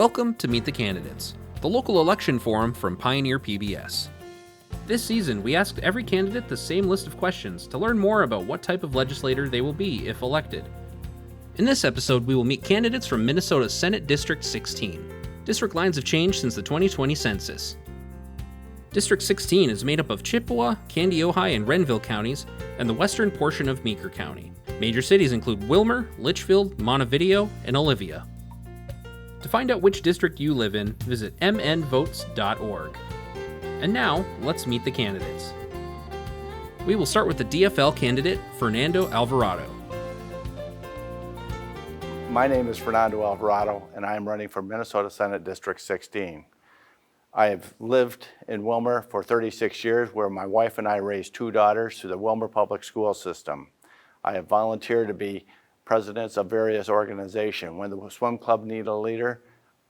Welcome to Meet the Candidates, the local election forum from Pioneer PBS. This season, we asked every candidate the same list of questions to learn more about what type of legislator they will be if elected. In this episode, we will meet candidates from Minnesota Senate District 16. District lines have changed since the 2020 census. District 16 is made up of Chippewa, Candy, Ojai, and Renville counties, and the western portion of Meeker County. Major cities include Willmar, Litchfield, Montevideo, and Olivia. To find out which district you live in, visit mnvotes.org. And now, let's meet the candidates. We will start with the DFL candidate, Fernando Alvarado. My name is Fernando Alvarado, and I am running for Minnesota Senate District 16. I have lived in Willmar for 36 years, where my wife and I raised two daughters through the Willmar Public School System. I have volunteered to be presidents of various organizations. When the swim club needed a leader,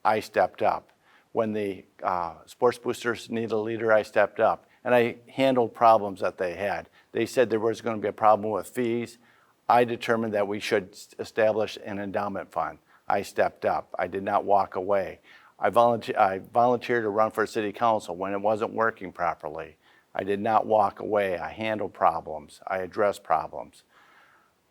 I stepped up. When the sports boosters needed a leader, I stepped up. And I handled problems that they had. They said there was going to be a problem with fees. I determined that we should establish an endowment fund. I stepped up. I did not walk away. I volunteered to run for city council when it wasn't working properly. I did not walk away. I handled problems. I addressed problems.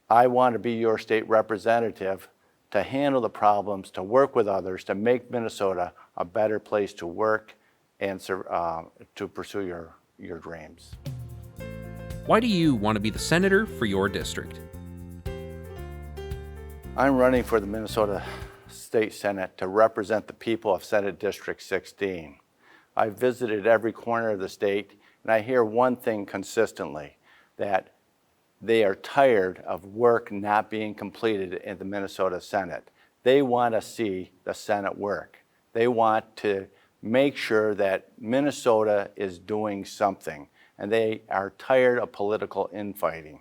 I want to be your state representative to handle the problems, to work with others, to make Minnesota a better place to work and to pursue your dreams. Why do you want to be the senator for your district? I'm running for the Minnesota State Senate to represent the people of Senate District 16. I've visited every corner of the state, and I hear one thing consistently, that they are tired of work not being completed in the Minnesota Senate. They want to see the Senate work. They want to make sure that Minnesota is doing something, and they are tired of political infighting.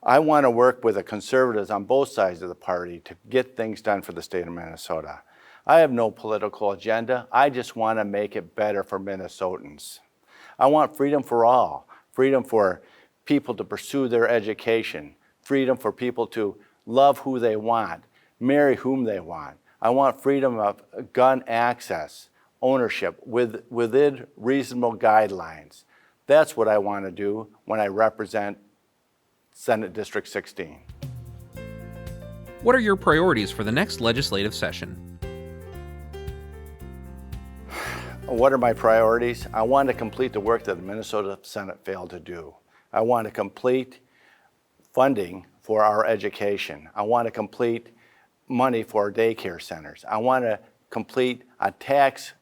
I want to work with the conservatives on both sides of the party to get things done for the state of Minnesota. I have no political agenda. I just want to make it better for Minnesotans. I want freedom for all, freedom for people to pursue their education, freedom for people to love who they want, marry whom they want. I want freedom of gun access, ownership within reasonable guidelines. That's what I want to do when I represent Senate District 16. What are your priorities for the next legislative session? What are my priorities? I want to complete the work that the Minnesota Senate failed to do. I want to complete funding for our education. I want to complete money for daycare centers. I want to complete a tax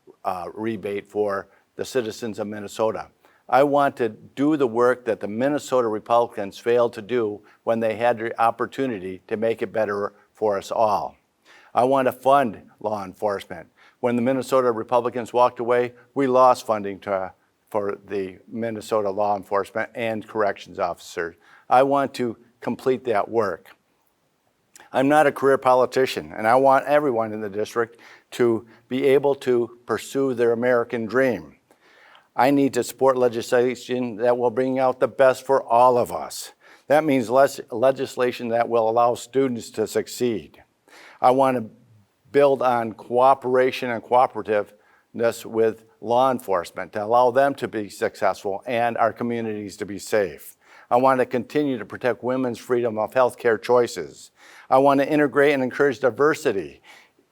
rebate for the citizens of Minnesota. I want to do the work that the Minnesota Republicans failed to do when they had the opportunity to make it better for us all. I want to fund law enforcement. When the Minnesota Republicans walked away, we lost funding for the Minnesota law enforcement and corrections officers. I want to complete that work. I'm not a career politician, and I want everyone in the district to be able to pursue their American dream. I need to support legislation that will bring out the best for all of us. That means legislation that will allow students to succeed. I want to build on cooperation and cooperativeness with law enforcement to allow them to be successful and our communities to be safe. I want to continue to protect women's freedom of healthcare choices. I want to integrate and encourage diversity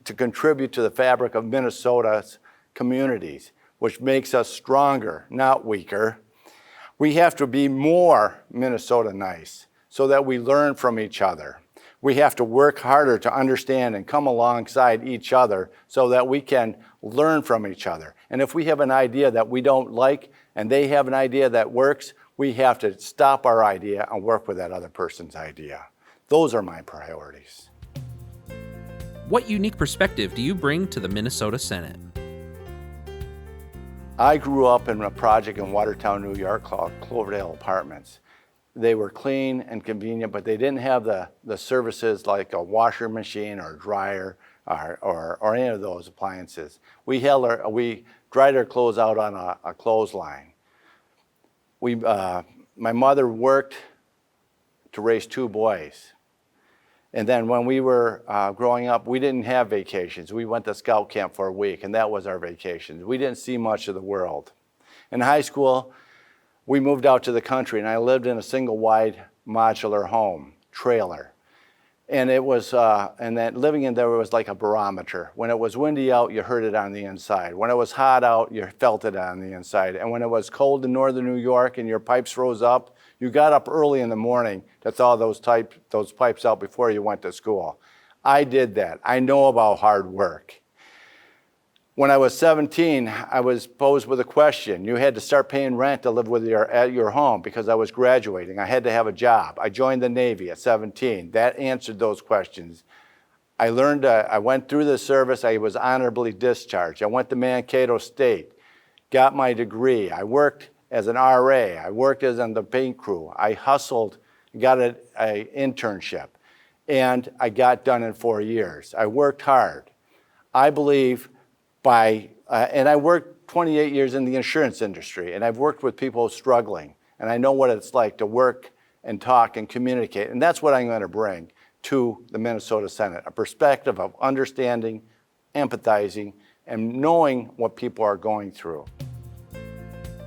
to contribute to the fabric of Minnesota's communities, which makes us stronger, not weaker. We have to be more Minnesota nice so that we learn from each other. We have to work harder to understand and come alongside each other so that we can learn from each other. And if we have an idea that we don't like and they have an idea that works, we have to stop our idea and work with that other person's idea. Those are my priorities. What unique perspective do you bring to the Minnesota Senate? I grew up in a project in Watertown, New York called Cloverdale Apartments. They were clean and convenient, but they didn't have the services like a washer machine or dryer or any of those appliances. We dried our clothes out on a clothesline. My mother worked to raise two boys. And then when we were growing up, we didn't have vacations. We went to scout camp for a week, and that was our vacations. We didn't see much of the world. In high school, we moved out to the country, and I lived in a single-wide modular home, trailer. And it was, and that living in there was like a barometer. When it was windy out, you heard it on the inside. When it was hot out, you felt it on the inside. And when it was cold in northern New York and your pipes froze up, you got up early in the morning to thaw those pipes out before you went to school. I did that. I know about hard work. When I was 17, I was posed with a question. You had to start paying rent to live at your home because I was graduating. I had to have a job. I joined the Navy at 17. That answered those questions. I went through the service. I was honorably discharged. I went to Mankato State, got my degree. I worked as an RA. I worked as on the paint crew. I hustled, got an internship, and I got done in 4 years. I worked hard. I believe and I worked 28 years in the insurance industry, and I've worked with people struggling, and I know what it's like to work and talk and communicate, and that's what I'm going to bring to the Minnesota Senate, a perspective of understanding, empathizing, and knowing what people are going through.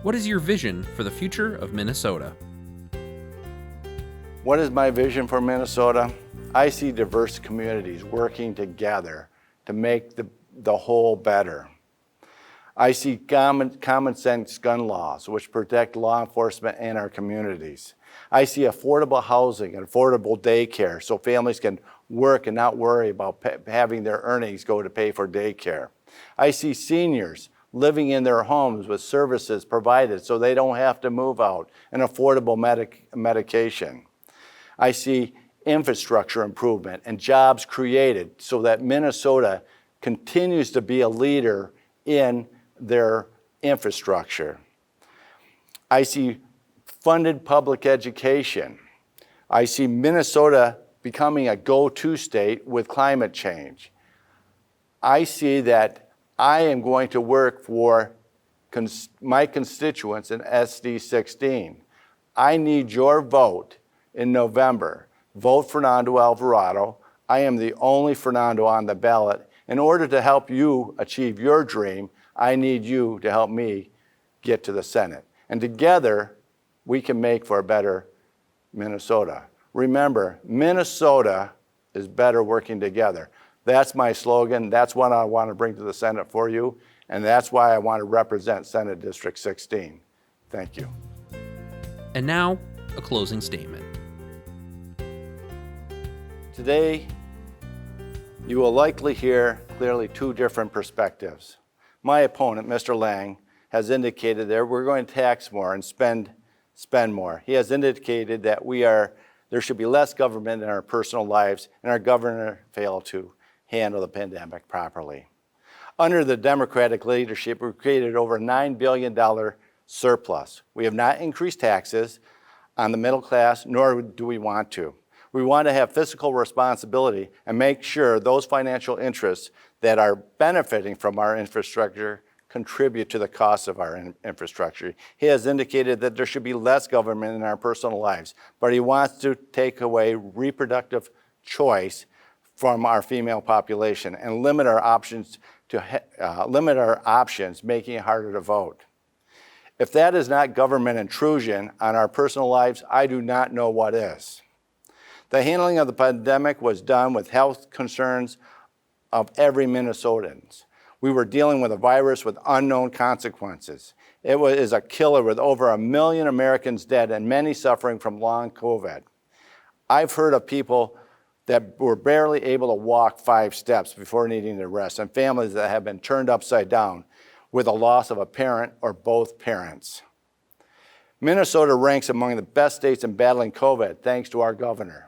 What is your vision for the future of Minnesota? What is my vision for Minnesota? I see diverse communities working together to make the whole better. I see common sense gun laws which protect law enforcement and our communities. I see affordable housing and affordable daycare so families can work and not worry about having their earnings go to pay for daycare. I see seniors living in their homes with services provided so they don't have to move out and affordable medication. I see infrastructure improvement and jobs created so that Minnesota continues to be a leader in their infrastructure. I see funded public education. I see Minnesota becoming a go-to state with climate change. I see that I am going to work for my constituents in SD 16. I need your vote in November. Vote Fernando Alvarado. I am the only Fernando on the ballot. In order to help you achieve your dream, I need you to help me get to the Senate. And together, we can make for a better Minnesota. Remember, Minnesota is better working together. That's my slogan. That's what I want to bring to the Senate for you. And that's why I want to represent Senate District 16. Thank you. And now, a closing statement. Today, you will likely hear clearly two different perspectives. My opponent, Mr. Lang, has indicated that we're going to tax more and spend more. He has indicated that there should be less government in our personal lives, and our governor failed to handle the pandemic properly. Under the Democratic leadership, we created over a $9 billion surplus. We have not increased taxes on the middle class, nor do we want to. We want to have fiscal responsibility and make sure those financial interests that are benefiting from our infrastructure contribute to the cost of our infrastructure. He has indicated that there should be less government in our personal lives, but he wants to take away reproductive choice from our female population and limit our options, making it harder to vote. If that is not government intrusion on our personal lives, I do not know what is. The handling of the pandemic was done with health concerns of every Minnesotan. We were dealing with a virus with unknown consequences. It is a killer with over 1 million Americans dead and many suffering from long COVID. I've heard of people that were barely able to walk 5 steps before needing to rest, and families that have been turned upside down with a loss of a parent or both parents. Minnesota ranks among the best states in battling COVID, thanks to our governor.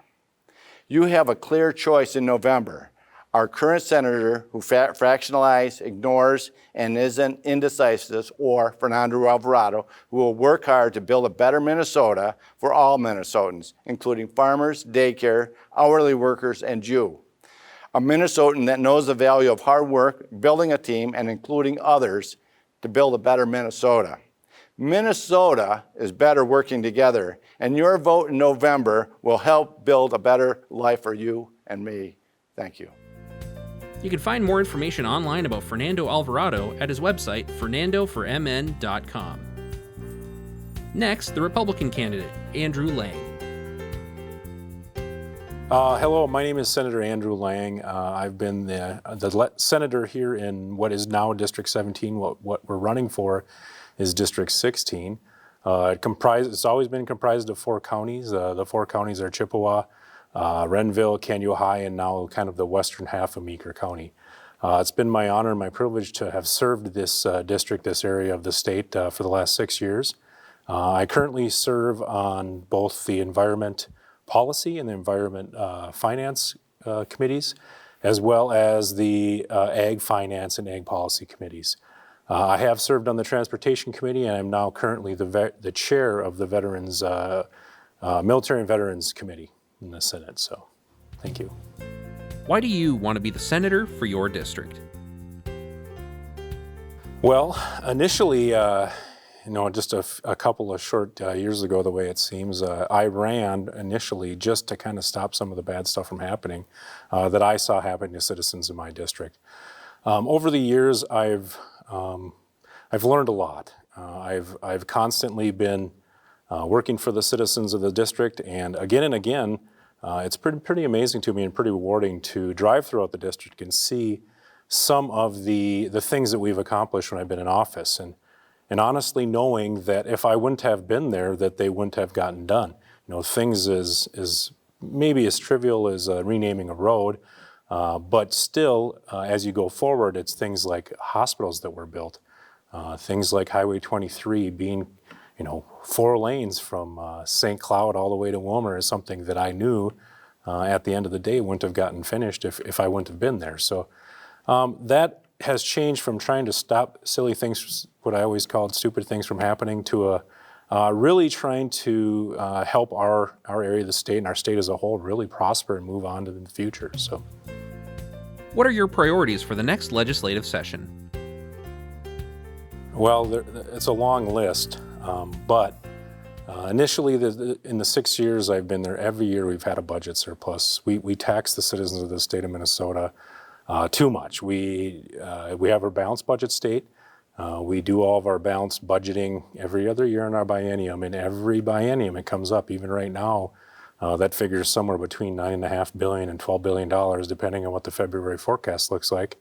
You have a clear choice in November. Our current senator who fractionalizes, ignores, and isn't indecisive, or Fernando Alvarado, who will work hard to build a better Minnesota for all Minnesotans, including farmers, daycare, hourly workers, and you. A Minnesotan that knows the value of hard work, building a team, and including others to build a better Minnesota. Minnesota is better working together, and your vote in November will help build a better life for you and me. Thank you. You can find more information online about Fernando Alvarado at his website, fernandoformn.com. Next, the Republican candidate, Andrew Lang. Hello, my name is Senator Andrew Lang. I've been the senator here in what is now District 17. What we're running for is District 16. It's always been comprised of 4 counties. The 4 counties are Chippewa, Renville, Kansas, and now kind of the western half of Meeker County. It's been my honor and my privilege to have served this district, this area of the state for the last 6 years. I currently serve on both the Environment Policy and the Environment Finance committees, as well as the Ag Finance and Ag Policy committees. I have served on the Transportation Committee, and I'm now currently the chair of the Veterans, Military and Veterans Committee in the Senate. So, thank you. Why do you want to be the senator for your district? Well, initially, just a couple of short years ago, the way it seems, I ran initially just to kind of stop some of the bad stuff from happening that I saw happening to citizens in my district. Over the years, I've learned a lot. I've constantly been working for the citizens of the district, and again, it's pretty amazing to me and pretty rewarding to drive throughout the district and see some of the things that we've accomplished when I've been in office, and honestly knowing that if I wouldn't have been there, that they wouldn't have gotten done. Things is maybe as trivial as renaming a road, but still, as you go forward, it's things like hospitals that were built, things like Highway 23 being, 4 lanes from St. Cloud all the way to Wilmer is something that I knew at the end of the day wouldn't have gotten finished if I wouldn't have been there. So that has changed from trying to stop silly things, what I always called stupid things from happening, to really trying to help our area of the state and our state as a whole really prosper and move on to the future. So, what are your priorities for the next legislative session? Well, it's a long list, but initially in the 6 years I've been there, every year we've had a budget surplus. We tax the citizens of the state of Minnesota too much. We have our balanced budget state. We do all of our balanced budgeting every other year in our biennium, and every biennium it comes up. Even right now, that figure is somewhere between $9.5 billion and $12 billion, depending on what the February forecast looks like.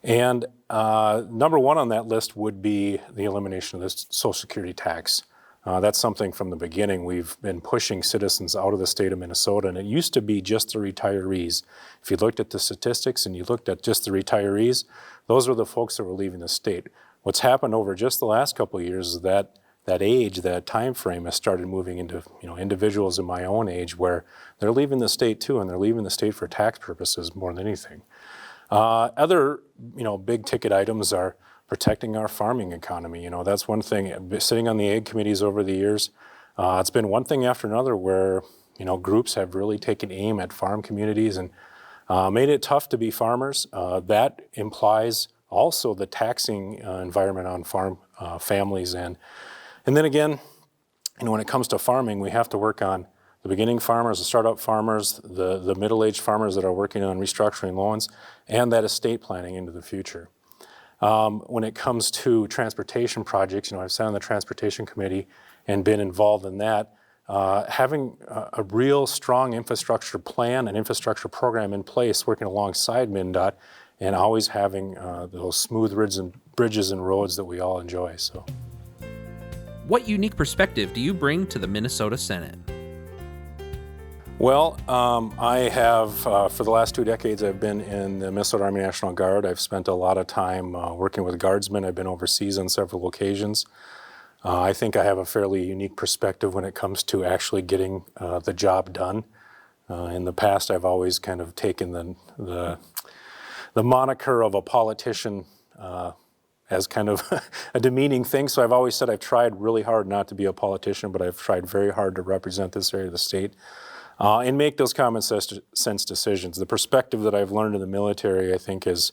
And number one on that list would be the elimination of the Social Security tax. That's something from the beginning we've been pushing citizens out of the state of Minnesota, and it used to be just the retirees. If you looked at the statistics and you looked at just the retirees, those were the folks that were leaving the state. What's happened over just the last couple of years is that age, that time frame has started moving into individuals in my own age where they're leaving the state too, and they're leaving the state for tax purposes more than anything. Other big ticket items are protecting our farming economy. That's one thing. Sitting on the ag committees over the years, it's been one thing after another where groups have really taken aim at farm communities and made it tough to be farmers. That implies also the taxing environment on farm families, and then again, when it comes to farming, we have to work on the beginning farmers, the startup farmers, the middle-aged farmers that are working on restructuring loans, and that estate planning into the future. When it comes to transportation projects, I've sat on the Transportation Committee and been involved in that. Having a real strong infrastructure plan and infrastructure program in place, working alongside MnDOT, and always having those smooth bridges and roads that we all enjoy. So, what unique perspective do you bring to the Minnesota Senate? Well, I have, for the last 2 decades, I've been in the Minnesota Army National Guard. I've spent a lot of time working with guardsmen. I've been overseas on several occasions. I think I have a fairly unique perspective when it comes to actually getting the job done. In the past, I've always kind of taken the moniker of a politician as kind of a demeaning thing. So I've always said I've tried really hard not to be a politician, but I've tried very hard to represent this area of the state. And make those common sense decisions. The perspective that I've learned in the military, I think, is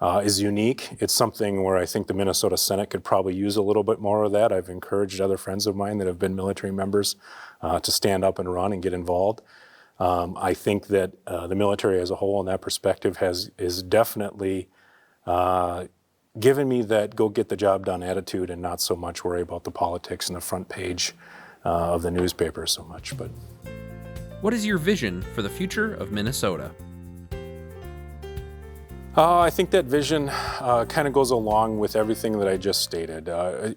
unique. It's something where I think the Minnesota Senate could probably use a little bit more of that. I've encouraged other friends of mine that have been military members to stand up and run and get involved. I think that the military as a whole, in that perspective, is definitely given me that go get the job done attitude and not so much worry about the politics and the front page of the newspaper so much. But What is your vision for the future of Minnesota? I think that vision kind of goes along with everything that I just stated.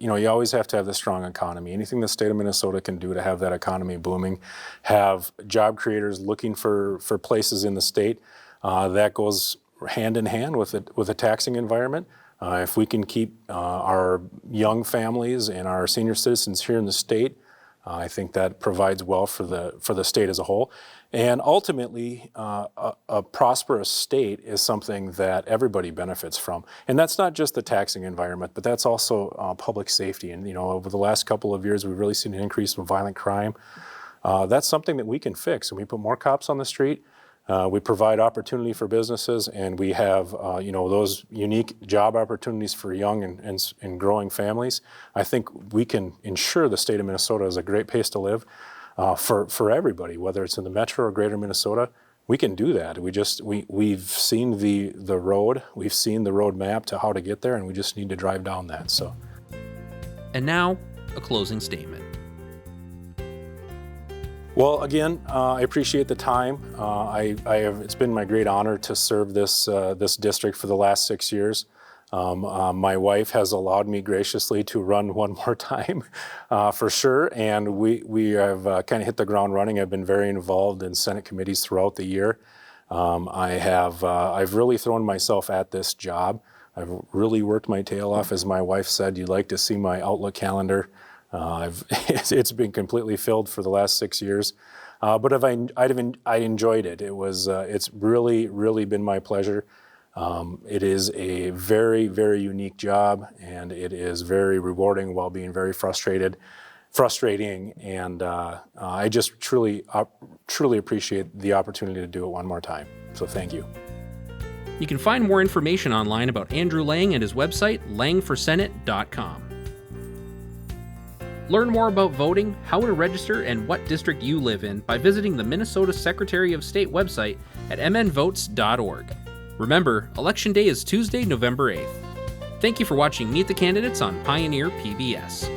You always have to have the strong economy. Anything the state of Minnesota can do to have that economy booming, have job creators looking for places in the state, that goes hand in hand with a taxing environment. If we can keep our young families and our senior citizens here in the state, I think that provides well for the state as a whole. And ultimately, a prosperous state is something that everybody benefits from. And that's not just the taxing environment, but that's also public safety. And over the last couple of years, we've really seen an increase in violent crime. That's something that we can fix. And we put more cops on the street. We provide opportunity for businesses, and we have those unique job opportunities for young and growing families. I think we can ensure the state of Minnesota is a great place to live for everybody, whether it's in the metro or greater Minnesota. We can do that. We've seen the road, we've seen the road map to how to get there, and we just need to drive down that. So. And now, a closing statement. Well, again, I appreciate the time. It's been my great honor to serve this district for the last 6 years. My wife has allowed me graciously to run one more time, for sure, and we have kind of hit the ground running. I've been very involved in Senate committees throughout the year. I've really thrown myself at this job. I've really worked my tail off. As my wife said, you'd like to see my Outlook calendar. It's been completely filled for the last 6 years, but I enjoyed it. It's really been my pleasure. It is a very, very unique job, and it is very rewarding while being very frustrating. And I just truly appreciate the opportunity to do it one more time. So thank you. You can find more information online about Andrew Lang at his website, langforsenate.com. Learn more about voting, how to register, and what district you live in by visiting the Minnesota Secretary of State website at mnvotes.org. Remember, Election Day is Tuesday, November 8th. Thank you for watching Meet the Candidates on Pioneer PBS.